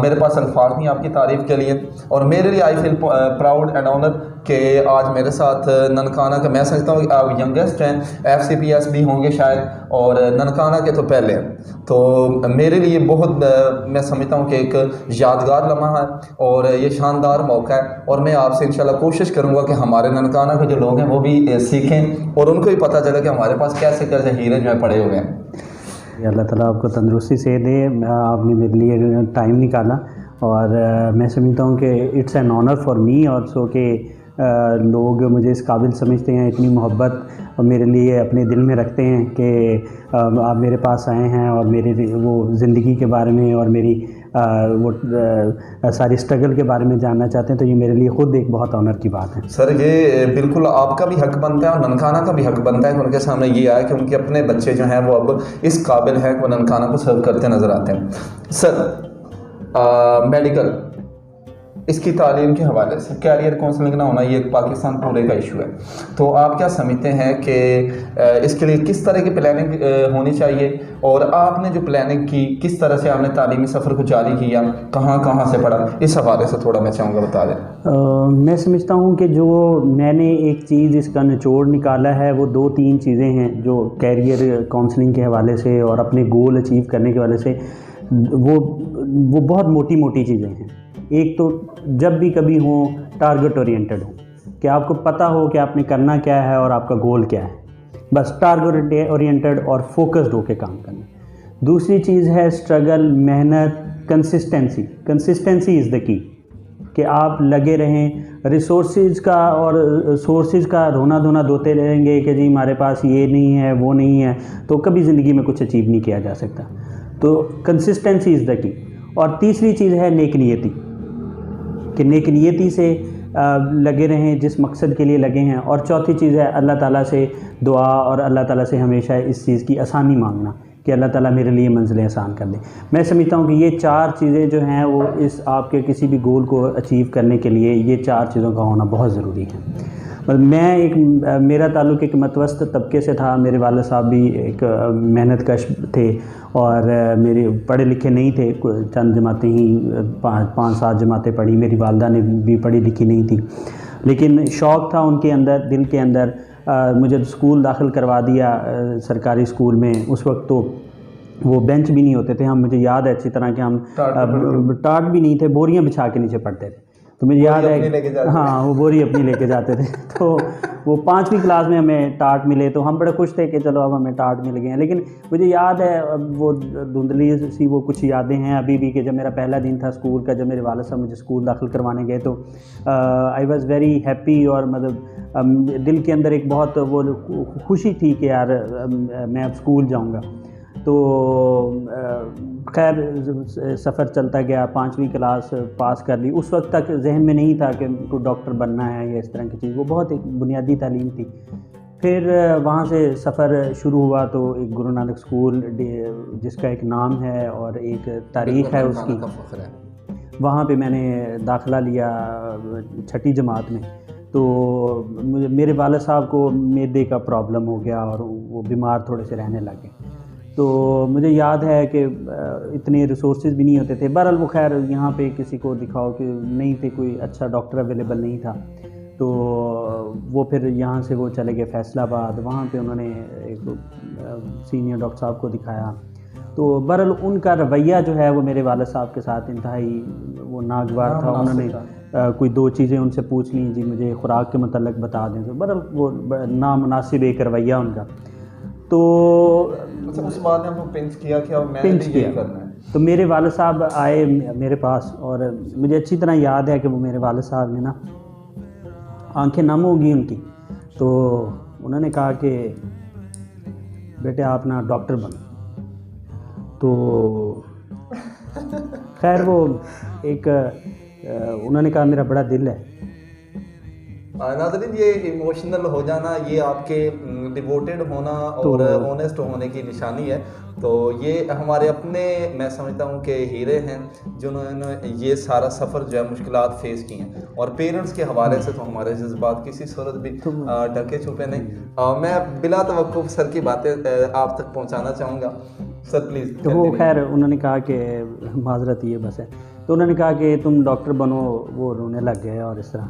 میرے پاس الفاظ نہیں آپ کی تعریف کے لیے، اور میرے لیے آئی فیل پراؤڈ اینڈ آنر کہ آج میرے ساتھ ننکانہ کا، میں سمجھتا ہوں کہ آپ ینگسٹ ہیں، FCPS بھی ہوں گے شاید، اور ننکانہ کے تو پہلے ہیں، تو میرے لیے بہت میں سمجھتا ہوں کہ ایک یادگار لمحہ ہے اور یہ شاندار موقع ہے، اور میں آپ سے انشاءاللہ کوشش کروں گا کہ ہمارے ننکانہ کے جو لوگ ہیں وہ بھی سیکھیں اور ان کو بھی پتہ چلے کہ ہمارے پاس کیسے کیسے ہیرے جو ہیں پڑے ہوئے ہیں۔ اللہ تعالیٰ آپ کو تندرستی سے دے، آپ نے میرے لیے ٹائم نکالا، اور میں سمجھتا ہوں کہ it's an honour for me also کہ لوگ مجھے اس قابل سمجھتے ہیں، اتنی محبت میرے لیے اپنے دل میں رکھتے ہیں کہ آپ میرے پاس آئے ہیں اور میرے وہ زندگی کے بارے میں اور میری وہ ساری اسٹرگل کے بارے میں جاننا چاہتے ہیں، تو یہ میرے لیے خود ایک بہت آنر کی بات ہے۔ سر یہ بالکل آپ کا بھی حق بنتا ہے اور ننکانہ کا بھی حق بنتا ہے کہ ان کے سامنے یہ آئے کہ ان کے اپنے بچے جو ہیں وہ اب اس قابل ہیں کہ وہ ننکانہ کو سرو کرتے نظر آتے ہیں۔ سر میڈیکل، اس کی تعلیم کے حوالے سے کیریئر کونسلنگ نہ ہونا یہ ایک پاکستان پورے کا ایشو ہے، تو آپ کیا سمجھتے ہیں کہ اس کے لیے کس طرح کی پلاننگ ہونی چاہیے، اور آپ نے جو پلاننگ کی کس طرح سے آپ نے تعلیمی سفر کو جاری کیا، کہاں کہاں سے پڑھا، اس حوالے سے تھوڑا میں چاہوں گا بتا دیں۔ میں سمجھتا ہوں کہ جو میں نے ایک چیز اس کا نچوڑ نکالا ہے وہ 2-3 چیزیں ہیں جو کیریئر کاؤنسلنگ کے حوالے سے اور اپنے گول اچیو کرنے کے حوالے سے وہ بہت موٹی موٹی چیزیں ہیں۔ ایک تو جب بھی کبھی ہوں ٹارگٹ اورینٹڈ ہوں، کہ آپ کو پتہ ہو کہ آپ نے کرنا کیا ہے اور آپ کا گول کیا ہے، بس ٹارگٹ اورینٹڈ اور فوکسڈ ہو کے کام کرنا۔ دوسری چیز ہے اسٹرگل، محنت، کنسسٹنسی از دا کی، کہ آپ لگے رہیں، ریسورسز کا اور سورسز کا رونا دھونا دھوتے رہیں گے کہ جی ہمارے پاس یہ نہیں ہے وہ نہیں ہے، تو کبھی زندگی میں کچھ اچیو نہیں کیا جا سکتا۔ تو کنسسٹنسی از دا کی۔ اور تیسری چیز ہے نیک نیتی، کہ نیک نیتی سے لگے رہیں جس مقصد کے لیے لگے ہیں۔ اور چوتھی چیز ہے اللہ تعالیٰ سے دعا، اور اللہ تعالیٰ سے ہمیشہ اس چیز کی آسانی مانگنا کہ اللہ تعالیٰ میرے لیے منزلیں آسان کر دیں۔ میں سمجھتا ہوں کہ یہ 4 چیزیں جو ہیں وہ اس آپ کے کسی بھی گول کو اچیو کرنے کے لیے یہ 4 چیزوں کا ہونا بہت ضروری ہے۔ میرا تعلق ایک متوسط طبقے سے تھا، میرے والد صاحب بھی ایک محنت کش تھے اور میرے پڑھے لکھے نہیں تھے، چند جماعتیں ہی 5-7 جماعتیں پڑھی، میری والدہ نے بھی پڑھی لکھی نہیں تھی، لیکن شوق تھا ان کے اندر، دل کے اندر۔ مجھے اسکول داخل کروا دیا سرکاری اسکول میں، اس وقت تو وہ بینچ بھی نہیں ہوتے تھے، مجھے یاد ہے اچھی طرح کہ ہم ٹاٹ بھی نہیں تھے، بوریاں بچھا کے نیچے پڑھتے تھے، تو مجھے یاد ہے ہاں وہ بوری اپنی لے کے جاتے تھے۔ تو وہ 5ویں کلاس میں ہمیں ٹاٹ ملے تو ہم بڑے خوش تھے کہ چلو اب ہمیں ٹاٹ مل گئے ہیں، لیکن مجھے یاد ہے وہ دھندلی سی وہ کچھ یادیں ہیں ابھی بھی کہ جب میرا پہلا دن تھا اسکول کا، جب میرے والد صاحب مجھے اسکول داخل کروانے گئے تو آئی واز ویری ہیپی، اور مطلب دل کے اندر ایک بہت وہ خوشی تھی کہ یار میں اب اسکول جاؤں گا۔ تو خیر سفر چلتا گیا، 5ویں کلاس پاس کر لی۔ اس وقت تک ذہن میں نہیں تھا کہ کو ڈاکٹر بننا ہے یا اس طرح کی چیز، وہ بہت ایک بنیادی تعلیم تھی۔ پھر وہاں سے سفر شروع ہوا تو ایک گرو نانک اسکول جس کا ایک نام ہے اور ایک تاریخ ہے اس کی، وہاں پہ میں نے داخلہ لیا 6ٹھی جماعت میں۔ تو میرے والد صاحب کو معدے کا پرابلم ہو گیا اور وہ بیمار تھوڑے سے رہنے لگے، تو مجھے یاد ہے کہ اتنے ریسورسز بھی نہیں ہوتے تھے۔ بہرحال وہ خیر یہاں پہ کسی کو دکھاؤ کہ نہیں تھے، کوئی اچھا ڈاکٹر اویلیبل نہیں تھا، تو وہ پھر یہاں سے وہ چلے گئے فیصل آباد، وہاں پہ انہوں نے ایک سینئر ڈاکٹر صاحب کو دکھایا۔ تو بہرحال ان کا رویہ جو ہے وہ میرے والد صاحب کے ساتھ انتہائی وہ ناگوار تھا۔ انہوں نے کوئی 2 چیزیں ان سے پوچھ لیں، جی مجھے خوراک کے متعلق بتا دیں، تو بہرحال وہ نامناسب ایک رویہ ان کا۔ تو اس بات نے ہم کو پنچ کیا کہ میں نے یہ کرنا ہے۔ تو میرے والد صاحب آئے میرے پاس، اور مجھے اچھی طرح یاد ہے کہ وہ میرے والد صاحب نے نا آنکھیں نم ہو گئی ان کی، تو انہوں نے کہا کہ بیٹے آپ نا ڈاکٹر بنو۔ تو خیر وہ ایک انہوں نے کہا میرا بڑا دل ہے۔ ناظرین یہ ایموشنل ہو جانا یہ آپ کے ڈیووٹیڈ ہونا اور اونیسٹ ہونے کی نشانی ہے، تو یہ ہمارے اپنے میں سمجھتا ہوں کہ ہیرے ہیں جنہوں نے یہ سارا سفر جو ہے مشکلات فیس کی ہیں، اور پیرنٹس کے حوالے سے تو ہمارے جذبات کسی صورت بھی ڈھکے چھپے نہیں۔ میں بلا توقف سر کی باتیں آپ تک پہنچانا چاہوں گا سر پلیز. تو وہ خیر انہوں نے کہا کہ معذرت یہ بس ہے. تو انہوں نے کہا کہ تم ڈاکٹر بنو. وہ رونے لگ گئے اور اس طرح.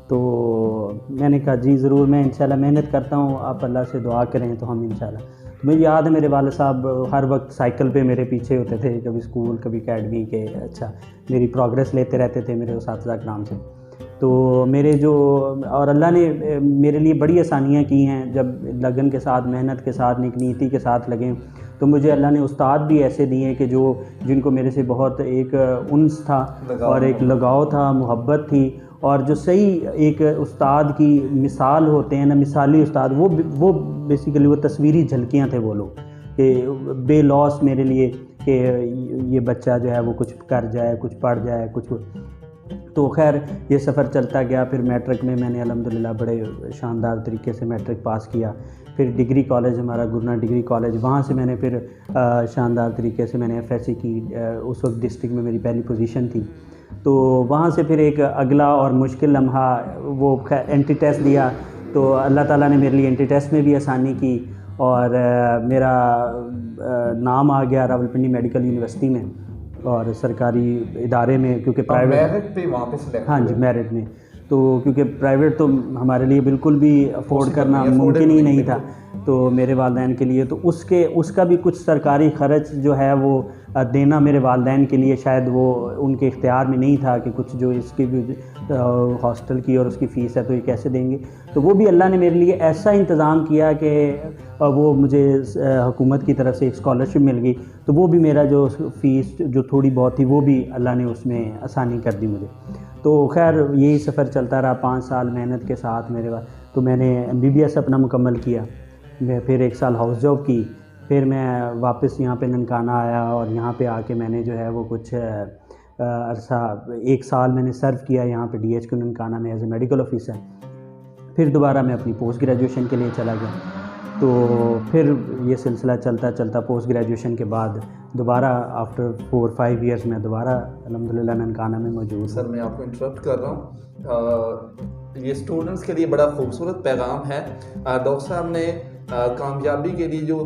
تو میں نے کہا جی ضرور, میں انشاءاللہ محنت کرتا ہوں, آپ اللہ سے دعا کریں تو ہم انشاءاللہ. مجھے یاد ہے میرے والد صاحب ہر وقت سائیکل پہ میرے پیچھے ہوتے تھے, کبھی اسکول کبھی اکیڈمی کے. اچھا میری پروگریس لیتے رہتے تھے میرے اساتذہ کرام سے. تو میرے جو اور اللہ نے میرے لیے بڑی آسانیاں کی ہیں. جب لگن کے ساتھ, محنت کے ساتھ, نیک نیتی کے ساتھ لگیں تو مجھے اللہ نے استاد بھی ایسے دیے ہیں کہ جن کو میرے سے بہت ایک انس تھا اور ایک لگاؤ تھا, محبت تھی. اور جو صحیح ایک استاد کی مثال ہوتے ہیں نا, مثالی استاد, وہ بیسیکلی وہ تصویری جھلکیاں تھے وہ لوگ, کہ بے لوس میرے لیے کہ یہ بچہ جو ہے وہ کچھ کر جائے, کچھ پڑھ جائے, کچھ. تو خیر یہ سفر چلتا گیا. پھر میٹرک میں میں نے الحمدللہ بڑے شاندار طریقے سے میٹرک پاس کیا. پھر ڈگری کالج ہمارا گرنا ڈگری کالج, وہاں سے میں نے پھر شاندار طریقے سے میں نے ایف ایس سی کی. اس وقت ڈسٹرکٹ میں میری پہلی پوزیشن تھی. تو وہاں سے پھر ایک اگلا اور مشکل لمحہ وہ انٹری ٹیسٹ دیا. تو اللہ تعالیٰ نے میرے لیے انٹری ٹیسٹ میں بھی آسانی کی اور میرا نام آ گیا راولپنڈی میڈیکل یونیورسٹی میں اور سرکاری ادارے میں, کیونکہ پرائیویٹ میرٹ پہ وہاں پہ سلیکٹ. ہاں جی میرٹ میں. تو کیونکہ پرائیویٹ تو ہمارے لیے بالکل بھی افورڈ کرنا ممکن ہی نہیں تھا تو میرے والدین کے لیے. تو اس کا بھی کچھ سرکاری خرچ جو ہے وہ دینا میرے والدین کے لیے شاید وہ ان کے اختیار میں نہیں تھا کہ کچھ جو اس کی بھی ہاسٹل کی اور اس کی فیس ہے تو یہ کیسے دیں گے. تو وہ بھی اللہ نے میرے لیے ایسا انتظام کیا کہ وہ مجھے حکومت کی طرف سے ایک اسکالرشپ مل گئی. تو وہ بھی میرا جو فیس جو تھوڑی بہت تھی وہ بھی اللہ نے اس میں آسانی کر دی مجھے. تو خیر یہی سفر چلتا رہا 5 سال محنت کے ساتھ میرے بعد. تو میں نے MBBS اپنا مکمل کیا. میں پھر 1 سال ہاؤس جاب کی. پھر میں واپس یہاں پہ ننکانہ آیا اور یہاں پہ آ کے میں نے جو ہے وہ کچھ عرصہ 1 سال میں نے سرو کیا یہاں پہ DHQ ننکانہ میں ایز اے میڈیکل آفیسر. پھر دوبارہ میں اپنی پوسٹ گریجویشن کے لیے چلا گیا. تو پھر یہ سلسلہ چلتا چلتا پوسٹ گریجویشن کے بعد دوبارہ آفٹر 4-5 ایئرس میں دوبارہ الحمدللہ ننکانہ میں موجود. سر میں آپ کو انٹرپٹ کر رہا ہوں, یہ اسٹوڈنٹس کے لیے بڑا خوبصورت پیغام ہے. ڈاکٹر صاحب نے کامیابی کے لیے جو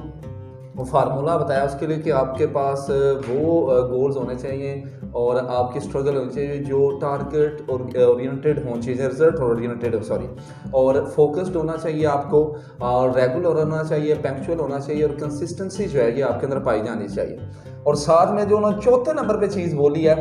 فارمولہ بتایا اس کے لیے کہ آپ کے پاس وہ گولز ہونے چاہیے اور آپ کی اسٹرگل ہونی چاہیے جو ٹارگیٹ اورینٹیڈ ہونی چاہیے, رزلٹ اورینٹیڈ اور فوکسڈ ہونا چاہیے آپ کو, اور ریگولر ہونا چاہیے, پنکچوئل ہونا چاہیے, اور کنسسٹنسی جو ہے یہ آپ کے اندر پائی جانی چاہیے. اور ساتھ میں جو انہوں نے 4تھے نمبر پہ چیز بولی ہے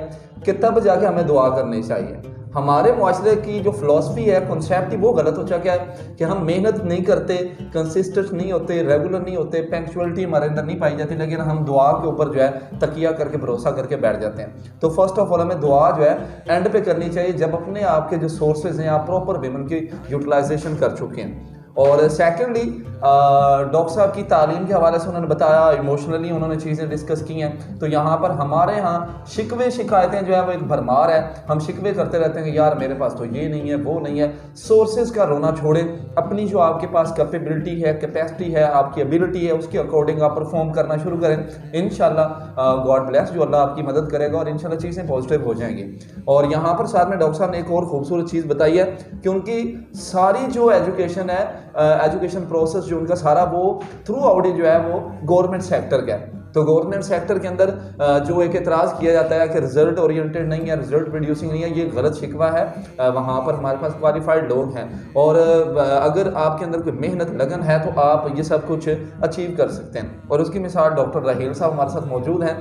کہ تب جا کے ہمیں دعا کرنی چاہیے. ہمارے معاشرے کی جو فلاسفی ہے, کنسیپٹ ہی وہ غلط ہو چکا ہے کہ ہم محنت نہیں کرتے, کنسسٹنٹ نہیں ہوتے, ریگولر نہیں ہوتے, پنکچوئلٹی ہمارے اندر نہیں پائی جاتی, لیکن ہم دعا کے اوپر جو ہے تکیہ کر کے بھروسہ کر کے بیٹھ جاتے ہیں. تو فرسٹ آف آل ہمیں دعا جو ہے اینڈ پہ کرنی چاہیے جب اپنے آپ کے جو سورسز ہیں آپ پراپر ویمن کی یوٹیلائزیشن کر چکے ہیں. اور سیکنڈلی ڈاکٹر صاحب کی تعلیم کے حوالے سے انہوں نے بتایا, ایموشنلی انہوں نے چیزیں ڈسکس کی ہیں. تو یہاں پر ہمارے ہاں شکوے شکایتیں جو ہے وہ ایک بھرمار ہے. ہم شکوے کرتے رہتے ہیں کہ یار میرے پاس تو یہ نہیں ہے, وہ نہیں ہے. سورسز کا رونا چھوڑیں, اپنی جو آپ کے پاس کیپیبلٹی ہے, کیپیسٹی ہے, آپ کی ایبلٹی ہے, اس کے اکارڈنگ آپ پرفارم کرنا شروع کریں. انشاءاللہ گاڈ بلیس, جو اللہ آپ کی مدد کرے گا اور انشاءاللہ چیزیں پازیٹیو ہو جائیں گی. اور یہاں پر ساتھ میں ڈاکٹر صاحب نے ایک اور خوبصورت چیز بتائی ہے کہ ان کی ساری جو ایجوکیشن ہے, ایجوکیشن پروسیس جو ان کا سارا وہ تھرو آؤٹ جو ہے وہ گورنمنٹ سیکٹر کا ہے. تو گورنمنٹ سیکٹر کے اندر جو ایک اعتراض کیا جاتا ہے کہ رزلٹ اورینٹیڈ نہیں ہے, رزلٹ پروڈیوسنگ نہیں ہے, یہ غلط شکوہ ہے. وہاں پر ہمارے پاس کوالیفائڈ لوگ ہیں اور اگر آپ کے اندر کوئی محنت لگن ہے تو آپ یہ سب کچھ اچیو کر سکتے ہیں. اور اس کی مثال ڈاکٹر رحیل صاحب ہمارے ساتھ موجود ہیں.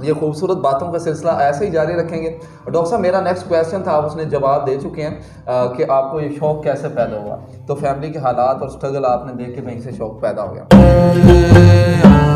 یہ خوبصورت باتوں کا سلسلہ ایسے ہی جاری رکھیں گے. ڈاکٹر صاحب میرا نیکسٹ کویسچن تھا, آپ اس نے جواب دے چکے ہیں کہ آپ کو یہ شوق کیسے پیدا ہوا. تو فیملی کے حالات اور اسٹرگل آپ نے دیکھ کے وہیں سے شوق پیدا ہو گیا.